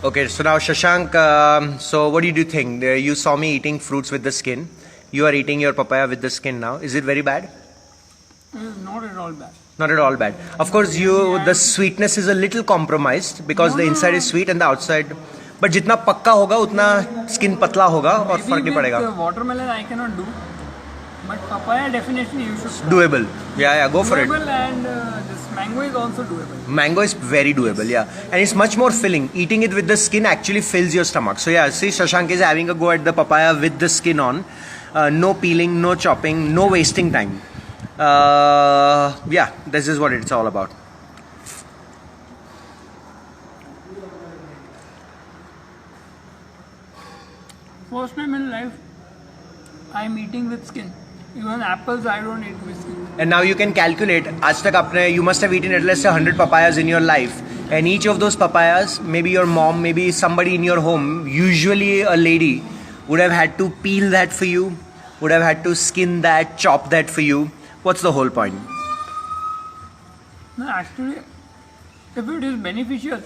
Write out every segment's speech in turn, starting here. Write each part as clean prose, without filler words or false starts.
Okay, so now Shashank, so what did you think? You saw me eating fruits with the skin. You are eating your papaya with the skin now. Is it very bad? It is not at all bad. Not at all bad. Of course, the sweetness is a little compromised because the inside is sweet and the outside. But जितना पक्का होगा उतना skin पतला होगा और फर्क नहीं पड़ेगा. Watermelon I cannot do, but papaya definitely you should. Doable. Yeah, go for it. Doable, and this mango is also doable. Mango is very doable, yeah, and it's much more filling. Eating it with the skin actually fills your stomach. So yeah, see, Shashank is having a go at the papaya with the skin on. No peeling, no chopping, no wasting time. Yeah, this is what it's all about. First time in life, I'm eating with skin. Even apples, I don't eat with skin. And now you can calculate. आज तक आपने, you must have eaten at least 100 papayas in your life, and each of those papayas, maybe your mom, maybe somebody in your home, usually a lady, would have had to peel that for you, would have had to skin that, chop that for you. What's the whole point? No, actually, if it is beneficial,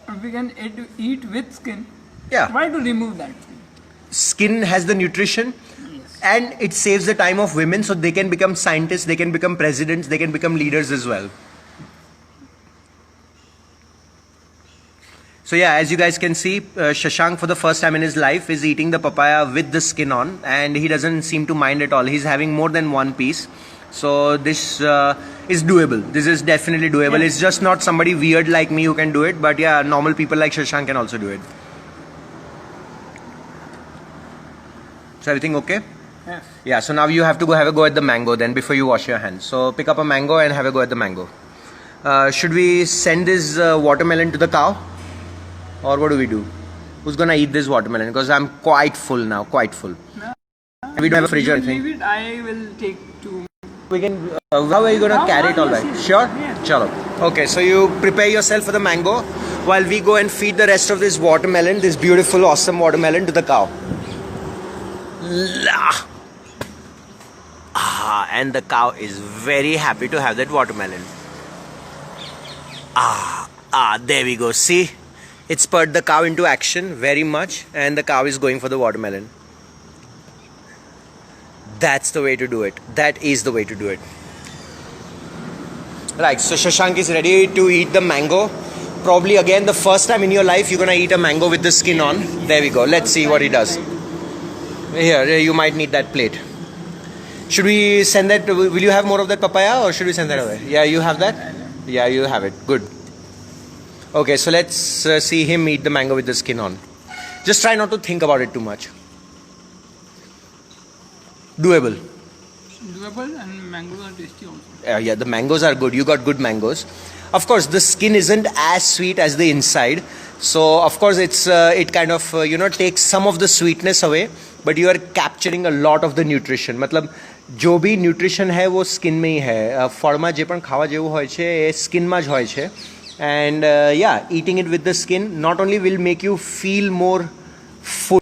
if we can eat with skin, Yeah. why to remove that? Skin has the nutrition, and it saves the time of women, so they can become scientists, they can become presidents, they can become leaders as well. So yeah, as you guys can see, Shashank for the first time in his life is eating the papaya with the skin on, and he doesn't seem to mind at all. He's having more than one piece. So this is doable. This is definitely doable. It's just not somebody weird like me who can do it, but yeah, normal people like Shashank can also do it. So everything okay? Yes. Yeah, so now you have to have a go at the mango then before you wash your hands. So pick up a mango and have a go at the mango. Should we send this watermelon to the cow? Or what do we do? Who's gonna eat this watermelon? Because I'm quite full now, quite full. No. We don't have a fridge or anything. Leave it, I will take two. We can. How are you gonna carry it all right? Sure? Yeah. Chalo. Okay, so you prepare yourself for the mango while we go and feed the rest of this watermelon, this beautiful, awesome watermelon to the cow. And the cow is very happy to have that watermelon. There we go. See? It spurred the cow into action very much, and the cow is going for the watermelon. That's the way to do it. That is the way to do it. Right, so Shashank is ready to eat the mango. Probably again the first time in your life you're gonna eat a mango with the skin on. There we go. Let's see what he does. Here, you might need that plate. Should we send that? Will you have more of that papaya, or should we send that away? Yeah, you have that? Yeah, you have it. Good. Okay, so let's see him eat the mango with the skin on. Just try not to think about it too much. Doable. Doable, and mangoes are tasty also. Yeah, the mangoes are good. You got good mangoes. Of course, the skin isn't as sweet as the inside. So, of course, it kind of, takes some of the sweetness away. But you are capturing a lot of the nutrition. मतलब जो भी nutrition है वो skin में ही है. फળમાં જે પણ ખાવા જેવું હોય છે એ skin માં જ હોય છે. And yeah, eating it with the skin not only will make you feel more full.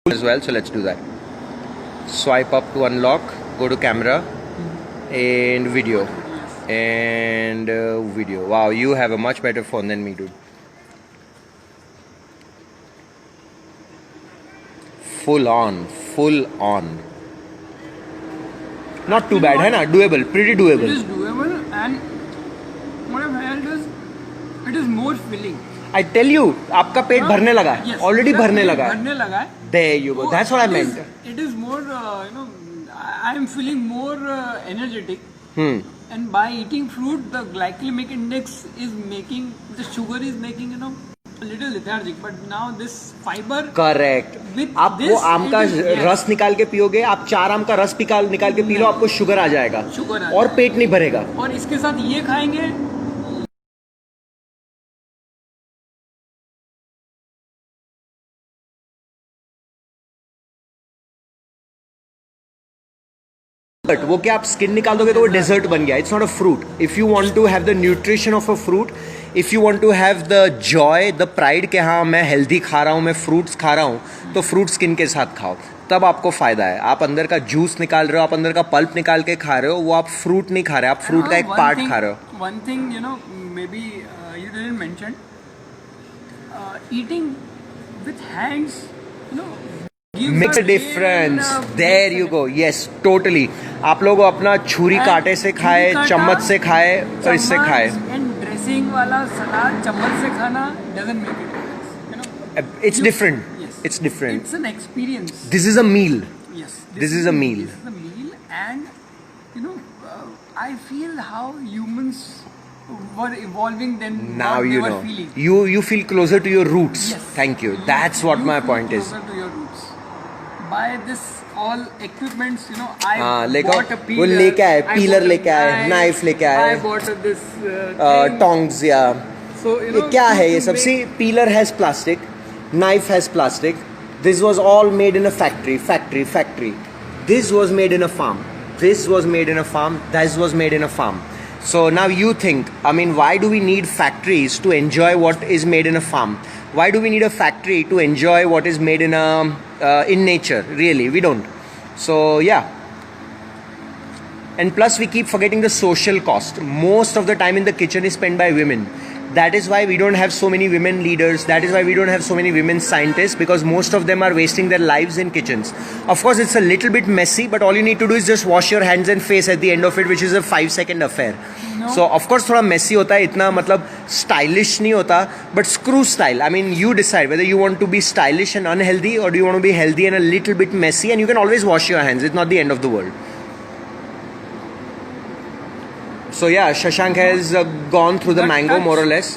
As well, so let's do that. Swipe up to unlock, go to camera and video. And video. Wow, you have a much better phone than me, dude. Full on. Not too bad, है ना? Doable, pretty doable. It is doable, and what I've heard is it is more filling. I tell you, आपका पेट भरने लगा है. Yes, Already भरने लगा भरने लगा है. There you go. That's what I meant. It is more, I am feeling more energetic. And by eating fruit, the glycemic index is making, the sugar is making, a little lethargic, but now this fiber. Correct. With आप this, वो आम का it is- yes. रस निकाल के पियोगे, आप 4 आम का रस निकाल के पी लो, आपको शुगर आ जाएगा शुगर आ और पेट नहीं भरेगा. और इसके साथ ये खाएंगे. बट वो क्या आप स्किन निकाल दोगे तो वो डेजर्ट बन गया. It's not a fruit. If you want to have the nutrition of a fruit, if you want to have the joy, the pride कि हाँ मैं हेल्दी खा रहा हूँ, मैं फ्रूट्स खा रहा हूँ, तो फ्रूट स्किन के साथ खाओ, तब आपको फायदा है. आप अंदर का जूस निकाल रहे हो, आप अंदर का पल्प निकाल के खा रहे हो, वो आप फ्रूट नहीं खा रहे, आप फ्रूट का एक पार्ट खा रहे हो. One thing, you know, maybe you didn't mention, eating with hands, you know, gives Makes a real, difference. makes There a you go. Yes, totally. आप लोग अपना छुरी And कांटे से खाए, छुरी कांटा, चम्मच से खाए और इससे चम्मच खाए. and dressing वाला सलाद चम्मच से खाना doesn't make a difference. You know, It's different. yes, It's different. It's an experience. This is a meal. Yes, This is a meal. This is a meal, and you know, I feel how humans were evolving then. Now what you they know. were feeling. You feel closer to your roots. Yes. Thank you. That's what You my feel point is. closer to your roots. By this all equipments, you know, I लेको bought a वो peeler. लेके आए, I peeler bought a लेके आए, knife लेके आए. I bought this thing. Tongs या So you ये know, क्या है to ये सब? make- See, peeler has plastic, knife has plastic. This was all made in a factory. This was made in a farm. This was made in a farm. This was made in a farm. So now you think, I mean, why do we need factories to enjoy what is made in a farm? Why do we need a factory to enjoy what is made in nature? Really, we don't. So yeah. And plus we keep forgetting the social cost. Most of the time in the kitchen is spent by women. That is why we don't have so many women leaders. That is why we don't have so many women scientists, because most of them are wasting their lives in kitchens. Of course, it's a little bit messy, but all you need to do is just wash your hands and face at the end of it, which is a 5-second affair. No. So of course थोड़ा messy होता है, इतना मतलब stylish नहीं होता, but screw style. I mean, you decide whether you want to be stylish and unhealthy, or do you want to be healthy and a little bit messy, and you can always wash your hands. It's not the end of the world. So yeah, Shashank has gone through the mango touch- more or less.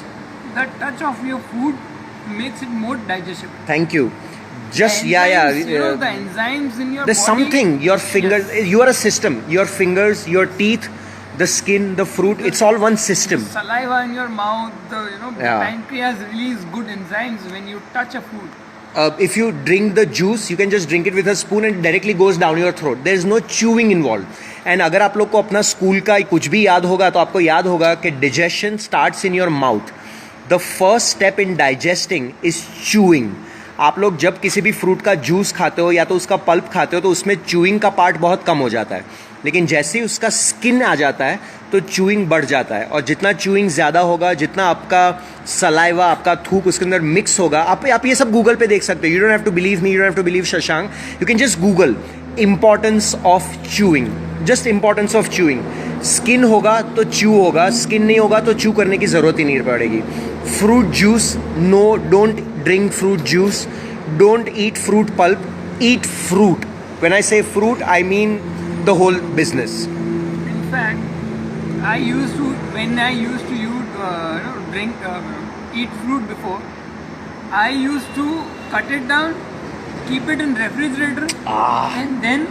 The touch of your food makes it more digestible. Thank you. Just The enzymes, you know, yeah. the enzymes in your There's body. something. Your fingers. Yes. You are a system. Your fingers, your teeth, the skin, the fruit. It's all one system. Saliva in your mouth, the Yeah. pancreas release good enzymes when you touch a food. If you drink the juice, you can just drink it with a spoon and it directly goes down your throat. There is no chewing involved. And अगर आप लोग को अपना school का कुछ भी याद होगा तो आपको याद होगा कि digestion starts in your mouth. The first step in digesting is chewing. आप लोग जब किसी भी फ्रूट का जूस खाते हो या तो उसका पल्प खाते हो तो उसमें च्यूइंग का पार्ट बहुत कम हो जाता है, लेकिन जैसे ही उसका स्किन आ जाता है तो च्यूइंग बढ़ जाता है. और जितना च्यूइंग ज़्यादा होगा, जितना आपका सलाइवा, आपका थूक उसके अंदर मिक्स होगा, आप ये सब गूगल पे देख सकते हो. You don't have to believe me, you don't have to believe Shashank. You can just Google importance of chewing. Just importance of chewing. Skin होगा तो च्यू होगा, स्किन नहीं होगा तो च्यू करने की ज़रूरत ही नहीं पड़ेगी. Fruit juice, no, don't drink fruit juice. Don't eat fruit pulp, eat fruit. When I say fruit, I mean the whole business. In fact, when I used to drink, eat fruit before, I used to cut it down, keep it in refrigerator, and then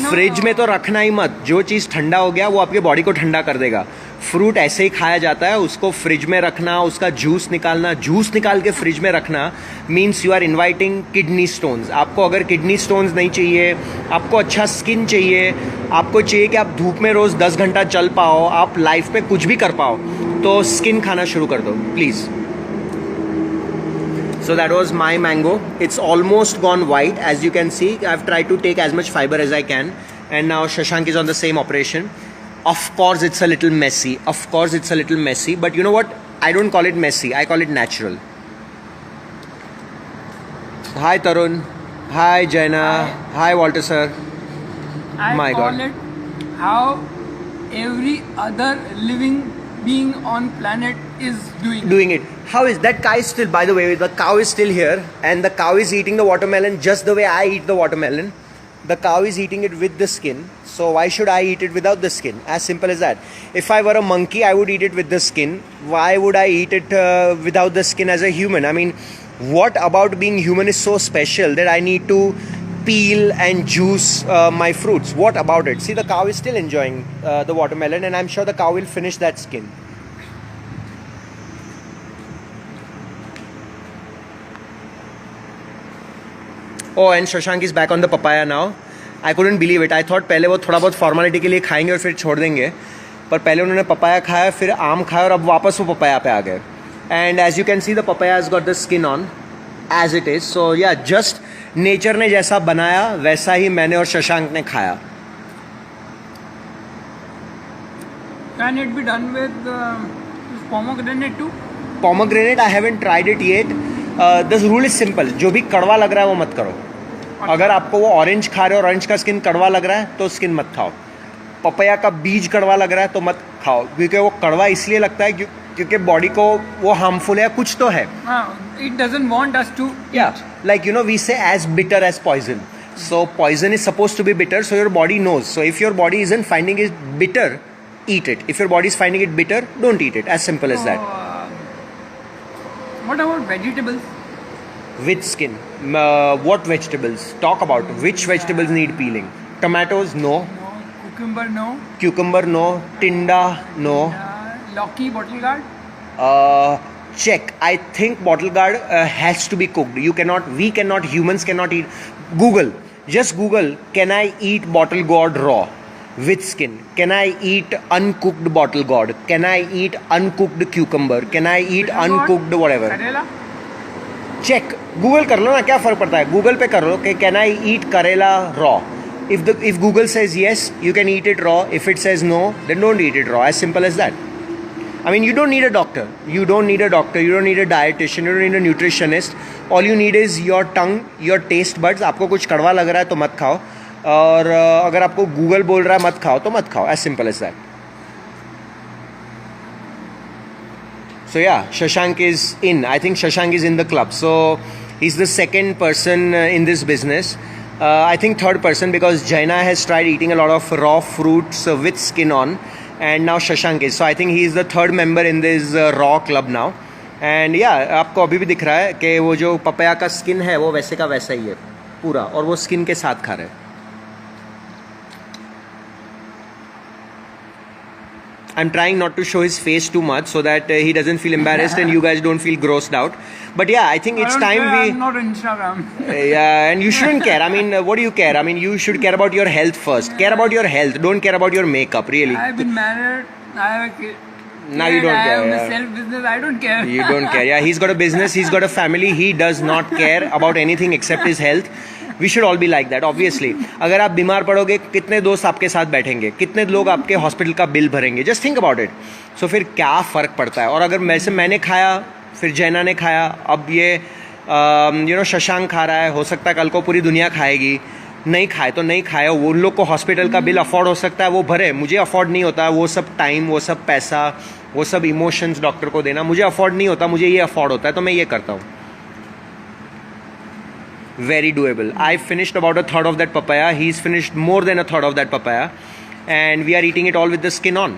fridge में तो रखना ही मत. जो चीज़ ठंडा हो गया वो आपके बॉडी को ठंडा कर देगा. फ्रूट ऐसे ही खाया जाता है, उसको फ्रिज में रखना, उसका जूस निकालना, जूस निकाल के फ्रिज में रखना means you are inviting kidney stones. आपको अगर किडनी स्टोन्स नहीं चाहिए, आपको अच्छा स्किन चाहिए, आपको चाहिए कि आप धूप में रोज़ 10 घंटा चल पाओ, आप लाइफ में कुछ भी कर पाओ, तो स्किन खाना शुरू कर दो please. So that was my mango. It's almost gone white, as you can see. I've tried to take as much fiber as I can, and now Shashank is on the same operation. Of course, it's a little messy. Of course, it's a little messy. But you know what? I don't call it messy. I call it natural. Hi Tarun. Hi Jaina. Hi Walter sir. I My call God. it how every other living being on planet is doing it. How is that cow is still, by the way, the cow is still here and the cow is eating the watermelon just the way I eat the watermelon. The cow is eating it with the skin, so why should I eat it without the skin? As simple as that. If I were a monkey, I would eat it with the skin. Why would I eat it without the skin as a human? I mean, what about being human is so special that I need to peel and juice my fruits? What about it? See, the cow is still enjoying the watermelon, and I'm sure the cow will finish that skin. Oh, and Shashank is back on the papaya now. I couldn't believe it. I thought पहले वो थोड़ा बहुत formality के लिए खाएंगे और फिर छोड़ देंगे, पर पहले उन्होंने पपाया खाया, फिर आम खाया, और अब वापस वो पपाया पे आ गए. And as you can see the papaya has got the skin on as it is. So yeah, just nature ने जैसा बनाया वैसा ही मैंने और शशांक ने खाया. Can it be done with pomegranate too? Pomegranate, I haven't tried it yet. The rule is simple. जो भी कड़वा लग रहा है वो मत करो. अगर आपको वो ऑरेंज खा रहे हो और ऑरेंज का स्किन कड़वा लग रहा है तो स्किन मत खाओ. पपैया का बीज कड़वा लग रहा है तो मत खाओ, क्योंकि वो कड़वा इसलिए लगता है क्योंकि बॉडी को वो हार्मफुल है, कुछ तो है. It doesn't want us to eat. Yeah, like we say as bitter as poison. So poison is supposed to be bitter, so your body knows. So if your body isn't finding it bitter, eat it. If your body is finding it bitter, don't eat it. As simple as that. What about vegetables? With skin. What vegetables? Talk about which vegetables need peeling. Tomatoes, no. No. Cucumber, no. Cucumber, no. Tinda, no. Loki, bottle gourd? Check. I think bottle gourd has to be cooked. We cannot, humans cannot eat. Google. Just Google, can I eat bottle gourd raw? With skin. Can I eat uncooked bottle gourd? Can I eat uncooked cucumber? Can I eat uncooked whatever? Karela? Check, Google कर लो ना, क्या फर्क पड़ता है. Google पे कर लो कि can I eat karela raw. If Google says yes, you can eat it raw. If it says no, then don't eat it raw. As simple as that. I mean, you don't need a doctor, you don't need a dietitian, you don't need a nutritionist. All you need is your tongue, your taste buds. आपको कुछ कड़वा लग रहा है तो मत खाओ, और अगर आपको गूगल बोल रहा है मत खाओ तो मत खाओ. As simple as that. So yeah, Shashank is in. I think Shashank is in the club. So he's the second person in this business. I think third person, because Jaina has tried eating a lot of raw fruits with skin on, and now Shashank is. So I think he is the third member in this raw club now. And yeah, आपको अभी भी दिख रहा है कि वो जो papaya का स्किन है वो वैसे का वैसा ही है पूरा, और वो स्किन के साथ खा रहे हैं. I'm trying not to show his face too much so that he doesn't feel embarrassed and you guys don't feel grossed out. But yeah, I think it's time we... I'm not on Instagram. Yeah, and you shouldn't care. I mean, what do you care? I mean, you should care about your health first. Care about your health. Don't care about your makeup, really. I've been married. I have a kid. Now you don't care. I have Yeah. a self-business. I don't care. You don't care. Yeah, he's got a business. He's got a family. He does not care about anything except his health. We should all be like that. Obviously अगर आप बीमार पड़ोगे, कितने दोस्त आपके साथ बैठेंगे, कितने लोग आपके हॉस्पिटल का बिल भरेंगे. Just think about it. So फिर क्या फ़र्क पड़ता है. और अगर मैंने खाया, फिर जैना ने खाया, अब ये शशांक खा रहा है, हो सकता है कल को पूरी दुनिया खाएगी. नहीं खाए तो नहीं खाए, वो उन लोग को हॉस्पिटल का बिल अफोर्ड हो सकता है, वो भरे. मुझे अफोर्ड नहीं होता वो सब टाइम, वो सब पैसा, वो सब इमोशंस डॉक्टर को देना. मुझे अफोर्ड नहीं होता, मुझे ये अफोर्ड होता है, तो मैं ये करता हूँ. Very doable. I finished about a third of that papaya. He's finished more than a third of that papaya, and we are eating it all with the skin on.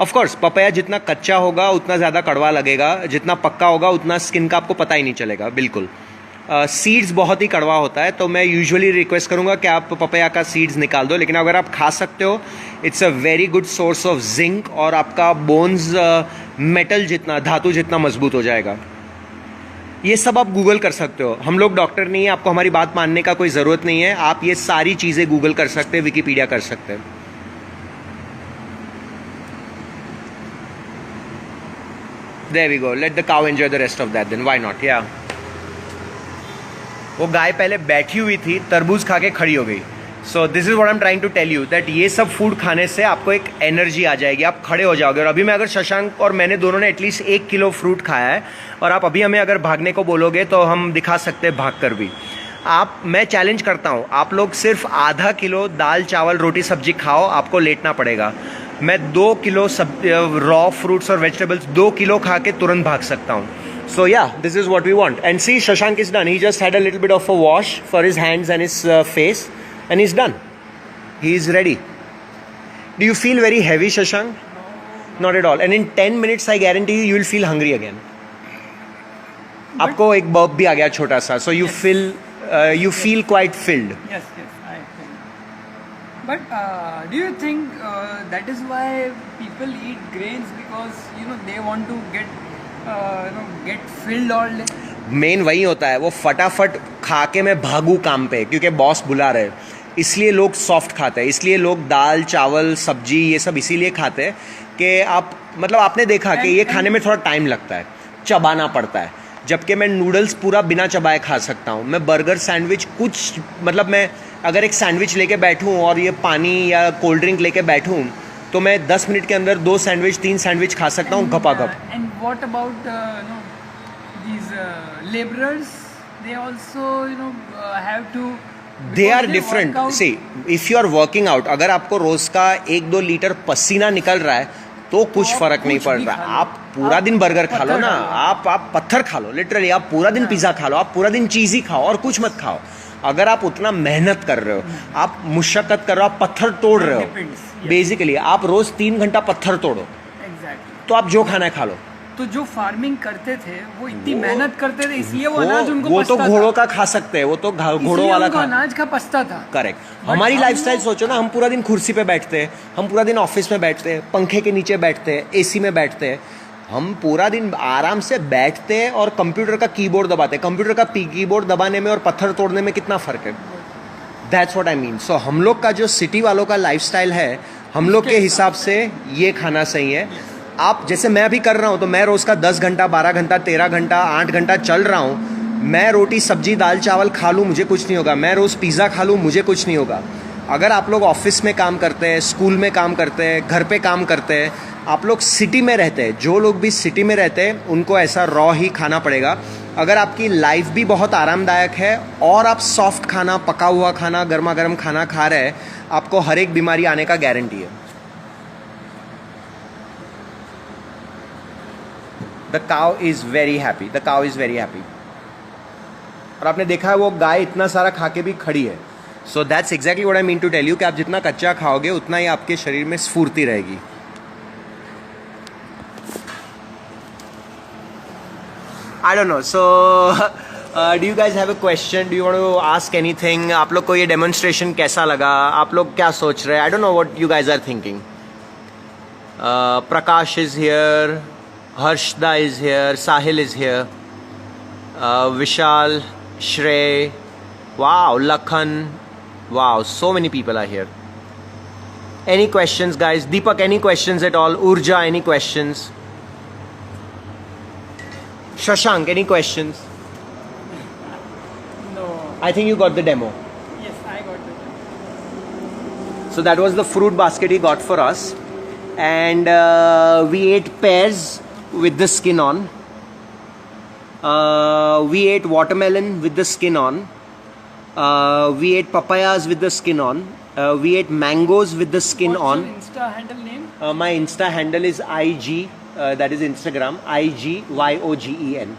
Of course, papaya जितना कच्चा होगा उतना ज़्यादा कड़वा लगेगा, जितना पक्का होगा उतना स्किन का आपको पता ही नहीं चलेगा. बिल्कुल. सीड्स बहुत ही कड़वा होता है, तो मैं यूजुअली रिक्वेस्ट करूँगा कि आप पपाया का सीड्स निकाल दो. लेकिन अगर आप खा सकते हो, it's a very good source of zinc, और आपका बोन्स मेटल जितना, धातु जितना मजबूत हो जाएगा. ये सब आप गूगल कर सकते हो. हम लोग डॉक्टर नहीं है, आपको हमारी बात मानने का कोई ज़रूरत नहीं है. आप ये सारी चीज़ें गूगल कर सकते हैं, विकीपीडिया कर सकते हैं. There we go. Let the cow enjoy the rest of that then. Why not? Yeah. वो गाय पहले बैठी हुई थी, तरबूज खा के खड़ी हो गई. So this is what I am trying to tell you, that ये सब फूड खाने से आपको एक एनर्जी आ जाएगी, आप खड़े हो जाओगे. और अभी मैं अगर शशांक और मैंने दोनों ने एटलीस्ट 1 किलो फ्रूट खाया है, और आप अभी हमें अगर भागने को बोलोगे तो हम दिखा सकते हैं भाग कर भी. मैं चैलेंज करता हूँ, आप लोग सिर्फ आधा किलो दाल चावल रोटी सब्जी खाओ, आपको लेटना पड़ेगा. मैं 2 किलो रॉ फ्रूट्स और वेजिटेबल्स 2 किलो खा के तुरंत भाग सकता हूँ. So yeah, this is what we want. And see, Shashank is done. He just had a little bit of a wash for his hands and his face. and he's done. He is ready. Do you feel very heavy, Shashank? Not at all. And in 10 minutes, I guarantee you, you will feel hungry again. आपको एक burp भी आ गया छोटा सा, so you feel quite filled. Yes, I think. But do you think that is why people eat grains, because they want to get filled all day? Main वही होता है, वो फटाफट खा के मैं भागू काम पे क्योंकि बॉस बुला रहे, इसलिए लोग सॉफ्ट खाते हैं, इसलिए लोग दाल चावल सब्जी ये सब इसीलिए खाते हैं कि आप मतलब आपने देखा कि ये खाने में थोड़ा टाइम लगता है, चबाना पड़ता है, जबकि मैं नूडल्स पूरा बिना चबाए खा सकता हूँ। मैं बर्गर सैंडविच कुछ मतलब मैं अगर एक सैंडविच लेके बैठूँ और ये पानी या कोल्ड ड्रिंक लेके बैठूँ तो मैं 10 मिनट के अंदर 2 सैंडविच 3 सैंडविच खा सकता हूँ घपाघप। And what about these laborers? They also have to, they are different. See if you are working out, अगर आपको रोज का 1-2 लीटर पसीना निकल रहा है तो कुछ फर्क नहीं पड़ रहा। आप पूरा दिन बर्गर खा लो ना, आप पत्थर खा लो, लिटरली आप पूरा दिन पिज्जा खा लो, आप पूरा दिन चीज ही खाओ और कुछ मत खाओ। अगर आप उतना मेहनत कर रहे हो, आप मुशक्कत कर रहे हो, आप पत्थर तोड़ रहे हो, बेसिकली आप रोज 3 घंटा पत्थर तोड़ो, तो आप जो खाना है खा लो। तो जो फार्मिंग करते थे वो इतनी मेहनत करते थे, इसलिए वो अनाज उनको वो तो पछता घोड़ों था। का खा सकते हैं, वो तो घोड़ों वाला खा अनाज का पछता था। करेक्ट। हमारी लाइफस्टाइल सोचो ना, हम पूरा दिन कुर्सी पे बैठते हैं, हम पूरा दिन ऑफिस में बैठते हैं, पंखे के नीचे बैठते हैं, एसी में बैठते हैं, हम पूरा दिन आराम से बैठते हैं और कंप्यूटर का कीबोर्ड दबाते हैं। कंप्यूटर का कीबोर्ड दबाने में और पत्थर तोड़ने में कितना फर्क है? That's what I mean. So हम लोग का जो सिटी वालों का लाइफस्टाइल है, हम लोग के हिसाब से ये खाना सही है। आप जैसे मैं अभी कर रहा हूँ तो मैं रोज का 10 घंटा 12 घंटा 13 घंटा 8 घंटा चल रहा हूँ, मैं रोटी सब्जी दाल चावल खा लूँ मुझे कुछ नहीं होगा, मैं रोज पिज़्ज़ा खा लूँ मुझे कुछ नहीं होगा। अगर आप लोग ऑफिस में काम करते हैं, स्कूल में काम करते हैं, घर पे काम करते हैं, आप लोग सिटी में रहते हैं, जो लोग भी सिटी में रहते हैं उनको ऐसा रॉ ही खाना पड़ेगा। अगर आपकी लाइफ भी बहुत आरामदायक है और आप सॉफ्ट खाना, पका हुआ खाना, गर्मा गर्म खाना खा रहे हैं, आपको हर एक बीमारी आने का गारंटी है। The cow is very happy. The cow is very happy. और आपने देखा है वो गाय इतना सारा खा के भी खड़ी है। So that's exactly what I mean to tell you कि आप जितना कच्चा खाओगे उतना ही आपके शरीर में स्फूर्ति रहेगी। I don't know. So do you guys have a question? Do you want to ask anything? आप लोग को ये demonstration कैसा लगा? आप लोग क्या सोच रहे हैं? I don't know what you guys are thinking. Prakash is here. Harshda is here, Sahil is here, Vishal, Shrey, wow, Lakhan, wow, so many people are here. Any questions, guys? Deepak, any questions at all? Urja, any questions? Shashank, any questions? No. I think you got the demo. Yes, I got it. So that was the fruit basket he got for us, and we ate pears with the skin on. We ate watermelon with the skin on. We ate papayas with the skin on. We ate mangoes with the skin on. What's your Insta handle name? My Insta handle is IG, that is Instagram, IGYOGEN.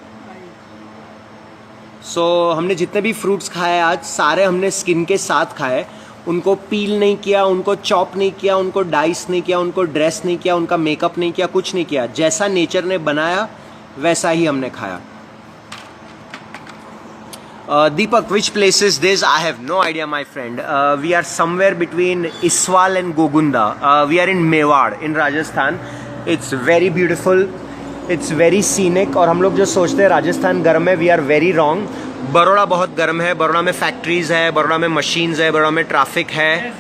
So हमने जितने भी fruits खाए आज, सारे हमने skin के साथ खाए। उनको पील नहीं किया, उनको चॉप नहीं किया, उनको डाइस नहीं किया, उनको ड्रेस नहीं किया, उनका मेकअप नहीं किया, कुछ नहीं किया। जैसा नेचर ने बनाया वैसा ही हमने खाया। Deepak, which place is this? I have no idea, my friend. We are somewhere between Iswal and Gogunda. We are in Mewar in Rajasthan. It's very beautiful. It's very scenic. और हम लोग जो सोचते हैं राजस्थान गर्म है, we are very wrong. Baroda बहुत गर्म है, बड़ौदा में फैक्ट्रीज है, बड़ौदा में मशीन्स है, बड़ौदा में ट्रैफिक है।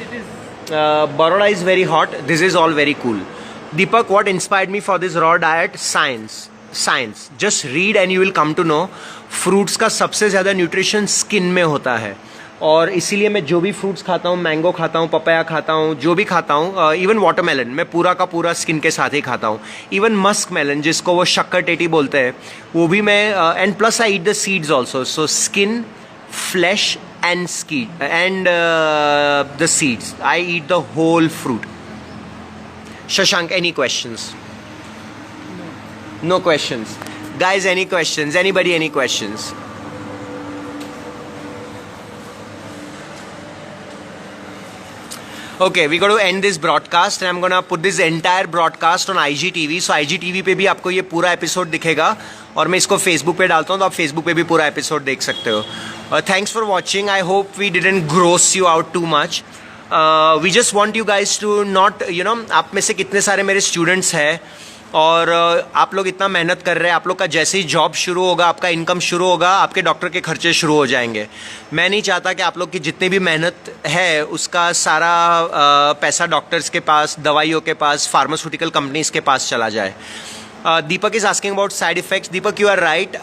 Baroda is very hot, this is all very cool. Deepak, what inspired me for this raw diet? Science. Just read and you will come to know. Fruits का सबसे ज़्यादा न्यूट्रिशन स्किन में होता है, और इसीलिए मैं जो भी फ्रूट्स खाता हूँ, मैंगो खाता हूँ, पपाया खाता हूँ, जो भी खाता हूँ, इवन वाटरमेलन मैं पूरा का पूरा स्किन के साथ ही खाता हूँ। इवन मस्क मेलन जिसको वो शक्कर टेटी बोलते हैं, वो भी मैं, and plus I eat the seeds also. So skin, flesh and the seeds, I eat the whole fruit. Shashank, any questions? No questions. Guys, any questions? Anybody, any questions? Okay, we got to end this broadcast and I'm gonna put this entire broadcast on IGTV. So IGTV पे भी आपको ये पूरा episode दिखेगा और मैं इसको Facebook पे डालता हूँ तो आप फेसबुक पे भी पूरा एपिसोड देख सकते हो. Thanks for watching. I hope we didn't gross you out too much. We just want you guys to not, आप में से कितने सारे मेरे स्टूडेंट्स हैं और आप लोग इतना मेहनत कर रहे हैं. आप लोग का जैसे ही जॉब शुरू होगा, आपका इनकम शुरू होगा, आपके डॉक्टर के खर्चे शुरू हो जाएंगे. मैं नहीं चाहता कि आप लोग की जितनी भी मेहनत है उसका सारा पैसा डॉक्टर्स के पास, दवाइयों के पास, फार्मास्यूटिकल कंपनीज के पास चला जाए. Deepak is asking about side effects. Deepak, you are right.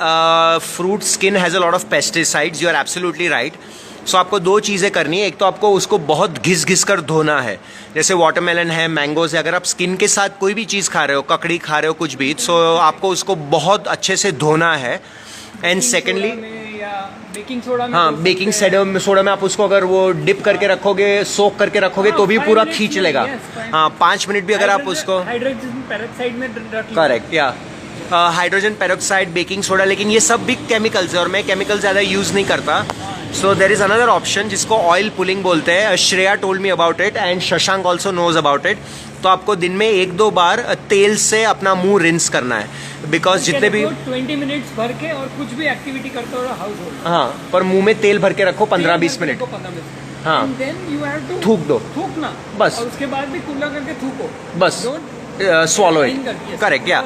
Fruit skin has a lot of pesticides. You are absolutely right. So आपको दो चीज़ें करनी है. एक तो आपको उसको बहुत घिस कर धोना है. जैसे वाटरमेलन है, मैंगोज है. अगर आप स्किन के साथ कोई भी चीज़ खा रहे हो, ककड़ी खा रहे हो, कुछ भी, so आपको उसको बहुत अच्छे से धोना है. एंड सेकेंडली बेकिंग सोडा में, हाँ, बेकिंग सोडा में आप उसको अगर वो डिप करके रखोगे, सोक करके रखोगे तो भी पूरा खींच लेगा. हाँ, 5 मिनट भी अगर आप उसको हाइड्रोजन पेरोक्साइड में रख करेक्ट या हाइड्रोजन पेरोक्साइड, बेकिंग सोडा, लेकिन ये सब भी केमिकल्स है और मैं केमिकल ज़्यादा यूज़ नहीं करता. So there is another option जिसको ऑयल पुलिंग बोलते हैं. Shreya told me about it and Shashank also knows about it. तो आपको दिन में 1-2 बार तेल से अपना मुंह रिंस करना है. बिकॉज जितने भी 20 मिनट्स भर के और कुछ भी एक्टिविटी करते हो हाउस होल्ड, हाँ, पर मुंह में तेल भर के रखो 15-20 मिनट. हाँ, थूक दो, थूकना बस. और उसके बाद भी कुल्ला करके थूको, बस. Swallow it. करेक्ट या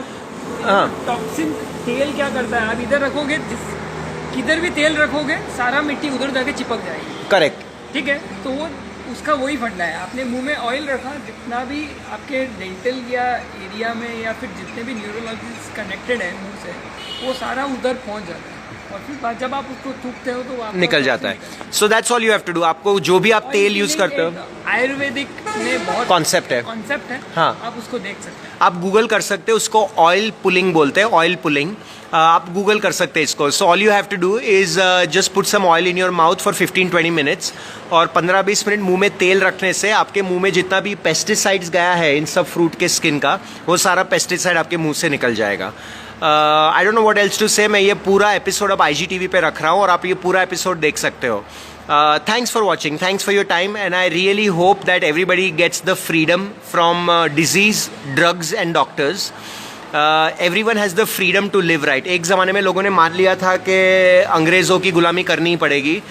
हाँ. टॉक्सिन तेल क्या करता है, आप इधर रखोगे, किधर भी तेल रखोगे सारा मिट्टी उधर जाके चिपक जाएगी. करेक्ट. ठीक है, तो वो उसका वही फंडा है. आपने मुंह में ऑयल रखा, जितना भी आपके डेंटल या एरिया में या फिर जितने भी न्यूरोलॉजिस्ट कनेक्टेड है मुंह से, वो सारा उधर पहुंच जाता है और फिर बाद जब आप उसको थूकते हो तो वो निकल जाता है. So that's all you have to do. आपको जो भी आप तेल यूज करते हो, आयुर्वेदिक में बहुत कॉन्सेप्ट है. हाँ, आप उसको देख सकते हैं. आप गूगल कर सकते हो, उसको ऑयल पुलिंग बोलते हैं. ऑयल पुलिंग आप गूगल कर सकते हैं इसको. So all you have to do is just put some oil in your mouth for 15-20 minutes और 15-20 मिनट मुंह में तेल रखने से आपके मुंह में जितना भी पेस्टिसाइड्स गया है इन सब फ्रूट के स्किन का, वो सारा पेस्टिसाइड आपके मुंह से निकल जाएगा. I don't know what else to say. मैं ये पूरा एपिसोड अब IGTV पे रख रहा हूँ और आप ये पूरा एपिसोड देख सकते हो. Thanks for watching. Thanks for your time and I really hope that everybody gets the freedom from disease, drugs and doctors. Everyone has the freedom to live right. एक ज़माने में लोगों ने मान लिया था कि अंग्रेज़ों की गुलामी करनी ही पड़ेगी,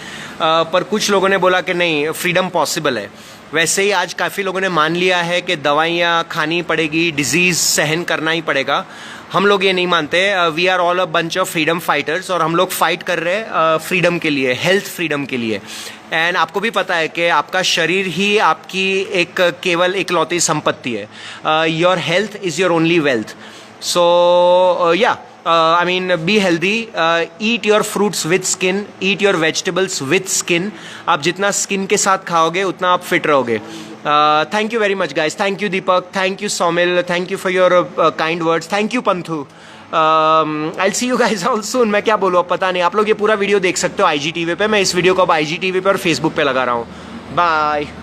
पर कुछ लोगों ने बोला कि नहीं, फ्रीडम पॉसिबल है. वैसे ही आज काफ़ी लोगों ने मान लिया है कि दवाइयाँ खानी पड़ेगी, डिजीज़ सहन करना ही पड़ेगा. हम लोग ये नहीं मानते. We are all a bunch of freedom fighters और हम लोग फाइट कर रहे हैं फ्रीडम के लिए, हेल्थ फ्रीडम के लिए. एंड आपको भी पता है कि आपका शरीर ही आपकी एक केवल इकलौती संपत्ति है. Your health is your only wealth. So yeah, I mean, be healthy. Eat your fruits with skin. Eat your vegetables with skin. आप जितना स्किन के साथ खाओगे उतना आप फिट रहोगे. Thank you very much, guys. Thank you, Deepak. Thank you, Somil. Thank you for your kind words. Thank you, Panthu. I'll see you guys all soon. मैं क्या बोलूँ अब पता नहीं. आप लोग ये पूरा वीडियो देख सकते हो IGTV पे. मैं इस वीडियो को अब IGTV पे और Facebook पे लगा रहा हूँ. Bye.